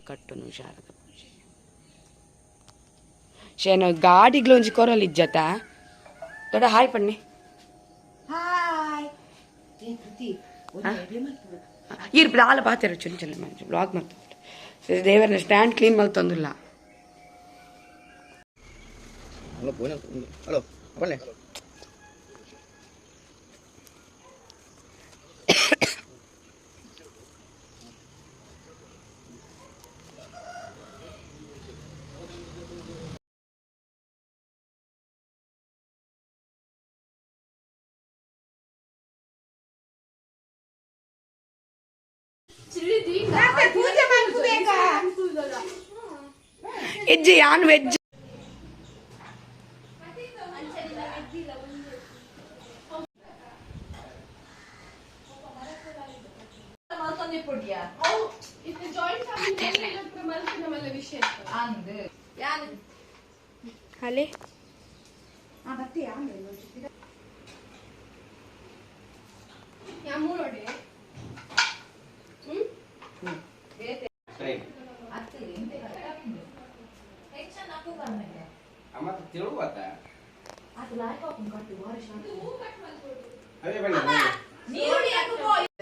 ಕಟ್ಟುನು ಶಾರದ ಪೂಜೆ ಶೇನ ಗಾಡಿಗ್ಲೊಂಜಿ ಕೊರಲ್ ಇಜ್ಜತ ದೊಡ್ಡ hi ಪಣ್ಣಿ hi ಇರ್ಬಿಡ ಆಲ ಪಾತೆರ ಚೊಲ್ಲಿ ಚೊಲ್ಲಿ ಮಂಚು ಬ್ಲಾಗ್ ಮಾಡ್ತಾರೆ ದೇವರನ್ನ ಸ್ಟ್ಯಾಂಡ್ ಕ್ಲೀನ್ ಮಾಡ್ತಂದಿಲ್ಲ ಹಲೋ ಬನ್ನಿ ಹೆಜ್ಜೆ ಯಾನ್ ವೆಜ್ ಅಲೆ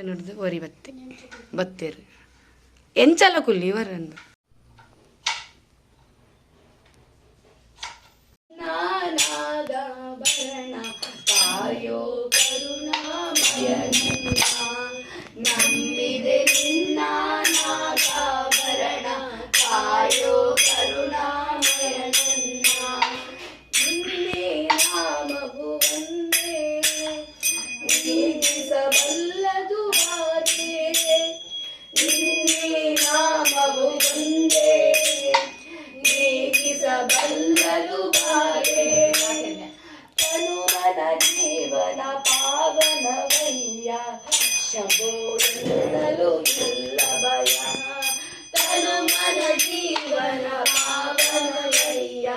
ನುಡ್ದು ಒರಿ ಬತ್ತೇರು ಎಂಚಲ ಕುಲ್ಲಿ ಇವರನ್ನು ನಾನಾಗಭರಣ ಕಾಯೋ ಕರುಣಾಮಯ ನಂಬಿದೆ ನಿನ್ನ ನಾಗಾಭರಣ ಕಾಯೋ ಕರುಣಾಮಯ ನಿನ್ನೆ ನಾಮವು ಒಂದೇ ನೀಗಿಸಬಲ್ಲದು ಬಾಧೆ ನಿನ್ನೆ ನಾಮವು ಒಂದೇ ನೀಗಿಸಬಲ್ಲದು ಬಾಧೆ ತನುವನ ಜೀವನ ಪಾವನವಯ್ಯ ಶಂಭೋ ಎನ್ನಲು ಇಲ್ಲ ಭಯ ತನುವನ ಜೀವನ ಪಾವನವಯ್ಯ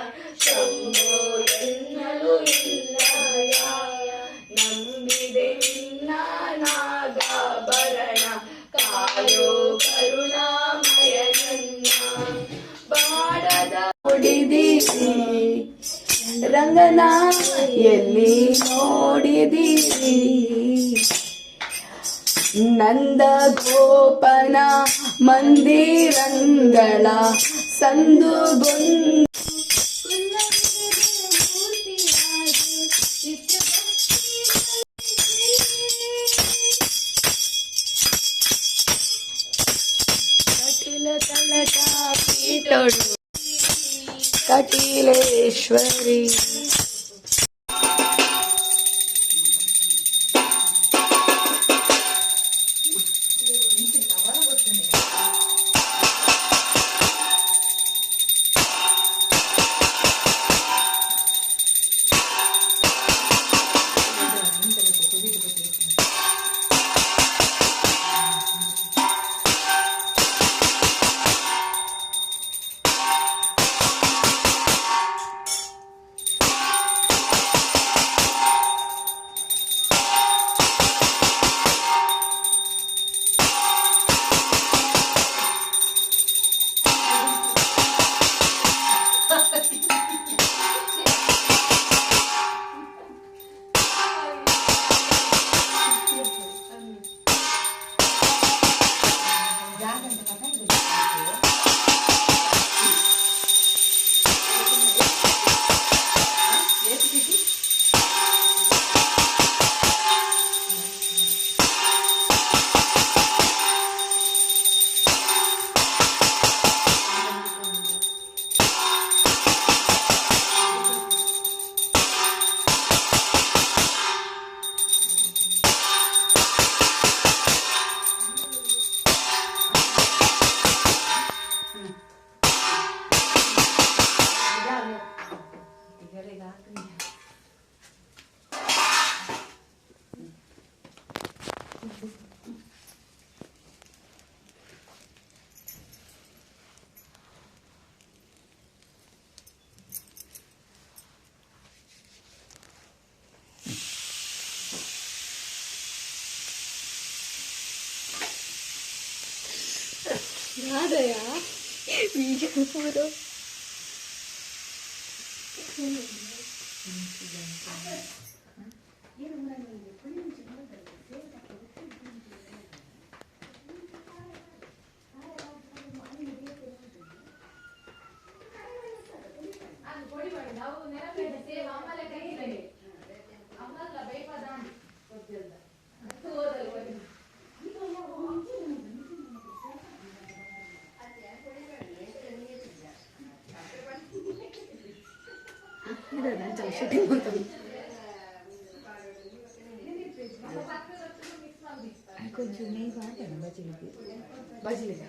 ಶಂಭೋ ಎನ್ನಲು ಇಲ್ಲ ಭಯ ನಂಬಿದೆ ನಿನ್ನ ನಾಗಾಭರಣ ಕಾಯೋ ಕರುಣಾಮಯ ನನ್ನ ಬಾಡದ ಹೊಡಿದೀರಿ ರಂಗನ ಎಲ್ಲಿ ನೋಡಿದೀರಿ ನಂದ ಗೋಪನ ಮಂದಿರಂಗಳ ಸಂದುಗೊಂದು ತಲಟ ಪೀಠಡು ಕಟೀಲೇಶ್ವರಿ కొంచెం నెయ్యి వాడతాను బజ్జీలకి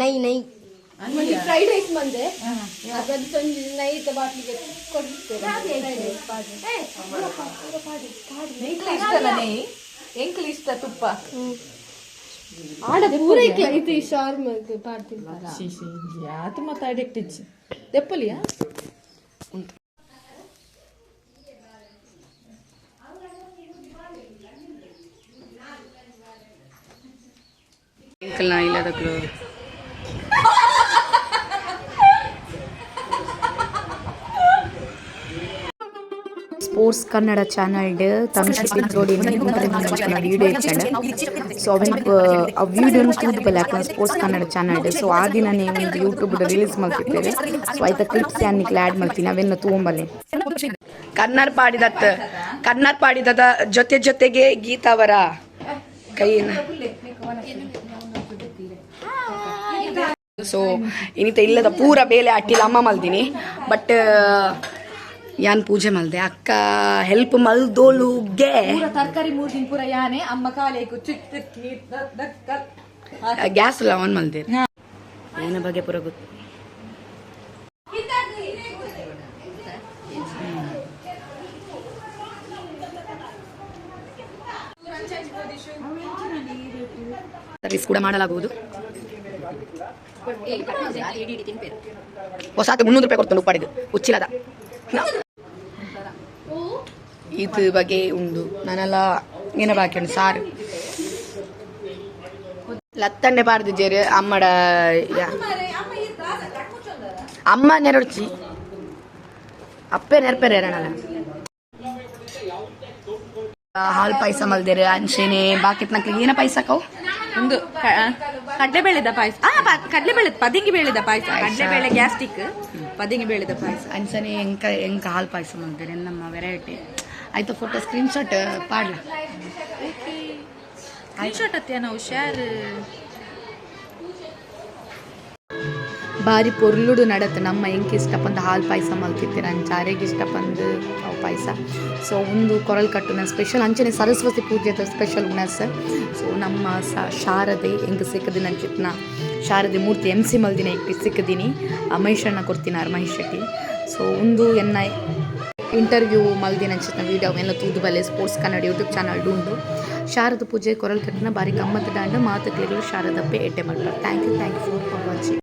ನೈ ನೈ ಫ್ರೈಡ್ ರೈಸ್ ಬಂದೆ ಅದ್ರದ್ದು ಸಂಜೆ ನೈಟ್ ಬಾಟ್ಲಿಗೆ ಎಂಕ್ಲು ಇಷ್ಟ ತುಪ್ಪ ಆಡ ಪೂರೈಕೆ ಇದು ಶಾರ್ಮ್ ಪಾಡ್ತೀನಿ ಯಾತು ಮತ್ತೆ ಅಡಿಕ್ಟ್ ಇಚ್ಚಿ ತೆಪ್ಪಲಿಯಾ ಅಂಕಲ್ ನಾ ಇಲ್ಲದಕ್ಕೂ ಸ್ಪೋರ್ಟ್ಸ್ ಕನ್ನಡ ಚಾನಲ್ಡ್ ತನುಶ್ರೀ ಜೋಡಿ ವೀಡಿಯೋ ಇಚ್ಚಾಂಡೆ ಸೊ ಆ ವಿಡಿಯೋನು ತೂದ್ಬಲ್ಲ ಸ್ಪೋರ್ಟ್ಸ್ ಕನ್ನಡ ಚಾನಲ್ಡ್ ಸೊ ಆ ದಿನನೇ ಒಂದು ಯೂಟ್ಯೂಬ್ ರಿಲೀಸ್ ಮಾಡ್ತಿದ್ದೇವೆ ಸೊ ಆಯ್ತಾ ಕ್ಲಿಪ್ಸ್ ಯಾನಿಕ್ಲೆ ಆ್ಯಡ್ ಮಾಡ್ತೀನಿ ಅವೆಲ್ಲ ತಗೊಂಬಲ್ಲೆ ಕನ್ನಡ ಪಾಡಿದ ಜೊತೆಗೆ ಗೀತಾ ಅವರ ಕೈಯನ್ನು ಸೊ ಇನ್ನಿತ ಇಲ್ಲದ ಪೂರ ಬೇಲೆ ಅಟ್ಟಿಲ್ಲ ಅಮ್ಮ ಮಲ್ದಿನಿ ಬಟ್ ಯಾನ್ ಪೂಜೆ ಮಲ್ದೆ ಅಕ್ಕ ಹೆಲ್ಪ್ ಮಲ್ದೋಳುಗೆ ತರಕಾರಿ 3 ದಿನ ಪೂರ ಯಾನೆ ಅಮ್ಮ ಕಾಲೇ ಗ್ಯಾಸ್ ಎಲ್ಲ ಆನ್ ಮಲ್ದೆ ಏನ ಬಗ್ಗೆ ಪೂರ ಗೊತ್ತು ಸರ್ವಿಸ್ ಕೂಡ ಮಾಡಲಾಗುವುದು ಹೊಸಾತಿ 300 ರೂಪಾಯಿ ಕೊಡ್ತಾನೆ ಉಪ್ಪಾಡಿದ್ದು ಉಚ್ಚಿಲದ ಇದು ಬಗ್ಗೆ ಉಂಡು ನಾನೆಲ್ಲ ಏನ ಬಾಕಿ ಸಾರು ಲತ್ತಂಡೆ ಪಾಡ್ದಿದ್ದೇರಿ ಅಮ್ಮಡ ಅಮ್ಮ ನೆರಡ್ಚಿ ಅಪ್ಪೆ ನೆರ್ಪೆರೆ ಏನಲ್ಲ ಹಾಲು ಪಾಯಸ ಮಲ್ದೇರೆ ಅಂಚೆನೆ ಬಾಕಿತ್ ನಕ್ಲಿ ಏನ ಪಾಯಸ ಕವು ಒಂದು ಕಡಲೆಬೇಳೆದ ಪಾಯಸ ಕಡಲೆಬೇಳೆ ಪದಿಂಗಿ ಬೇಳೆದ ಪಾಯಸ ಕಡಲೆಬೇಳೆ ಗ್ಯಾಸ್ಟಿಕ್ ಪದಿಂಗಿ ಬೇಳೆದ ಪಾಯಸ ಅಂಚನೆ ಎಂಕ ಹಾಲು ಪಾಯಸ ಮಲ್ದೇರೆ ನಮ್ಮ ವೆರೈಟಿ ಆಯ್ತು ಫೋಟೋ ಸ್ಕ್ರೀನ್ಶಾಟ್ ಪಾಡ್ಲ ಸ್ಕ್ರೀನ್ಶಾಟ್ ಅತ್ಯ ನಾವು ಶೇರ್ ಬಾರಿ ಪೊರ್ಲುಡು ನಡತ್ ನಮ್ಮ ಎಂಕ್ ಇಷ್ಟ ಪಂದ ಹಾಲು ಪಾಯಸ ಮಲ್ತಿರ್ತೀರ ಅಂಚಾರೆಗೆ ಇಷ್ಟ ಪಂದು ಅವು ಪಾಯಸ ಸೊ ಒಂದು ಕೊರಲ್ ಕಟ್ಟುನ ಸ್ಪೆಷಲ್ ಅಂಚನೆ ಸರಸ್ವತಿ ಪೂಜೆದ ಸ್ಪೆಷಲ್ ಉಣಸ್ ಸೊ ನಮ್ಮ ಶಾರದೆ ಎಂಕ್ ಸಿಕ್ಕದಿನ ಅಂಚಿತ್ನ ಶಾರದೆ ಮೂರ್ತಿ MC ಮಲ್ದಿನ ಇಟ್ಟು ಸಿಕ್ಕದಿನಿ ಮಹೇಶಣ್ಣ ಕೊಡ್ತಿನಾರು ಮಹೇಶ್ ಶೆಟ್ಟಿ ಸೊ ಒಂದು ಎನ್ನ ಇಂಟರ್ವ್ಯೂ ಮಲ್ದಿನ ಅಂಚಿತ್ನ ವೀಡಿಯೋ ಎಲ್ಲ ತೂದು ಬಲೆ ಸ್ಪೋರ್ಟ್ಸ್ ಕನ್ನಡ ಯೂಟ್ಯೂಬ್ ಚಾನಲ್ ಉಂಡು ಶಾರದ ಪೂಜೆ ಕೊರಲ್ ಕಟ್ಟಿನ ಬಾರಿ ಗಮ್ಮತ್ತು ದಾಂಡ ಮಾತುಗಳಿಗೆ ಶಾರದಪ್ಪೆ ಎಡ್ಡೆ ಮಾಡ್ತಾರೆ ಥ್ಯಾಂಕ್ ಯು ಫಾರ್ ವಾಚಿಂಗ್.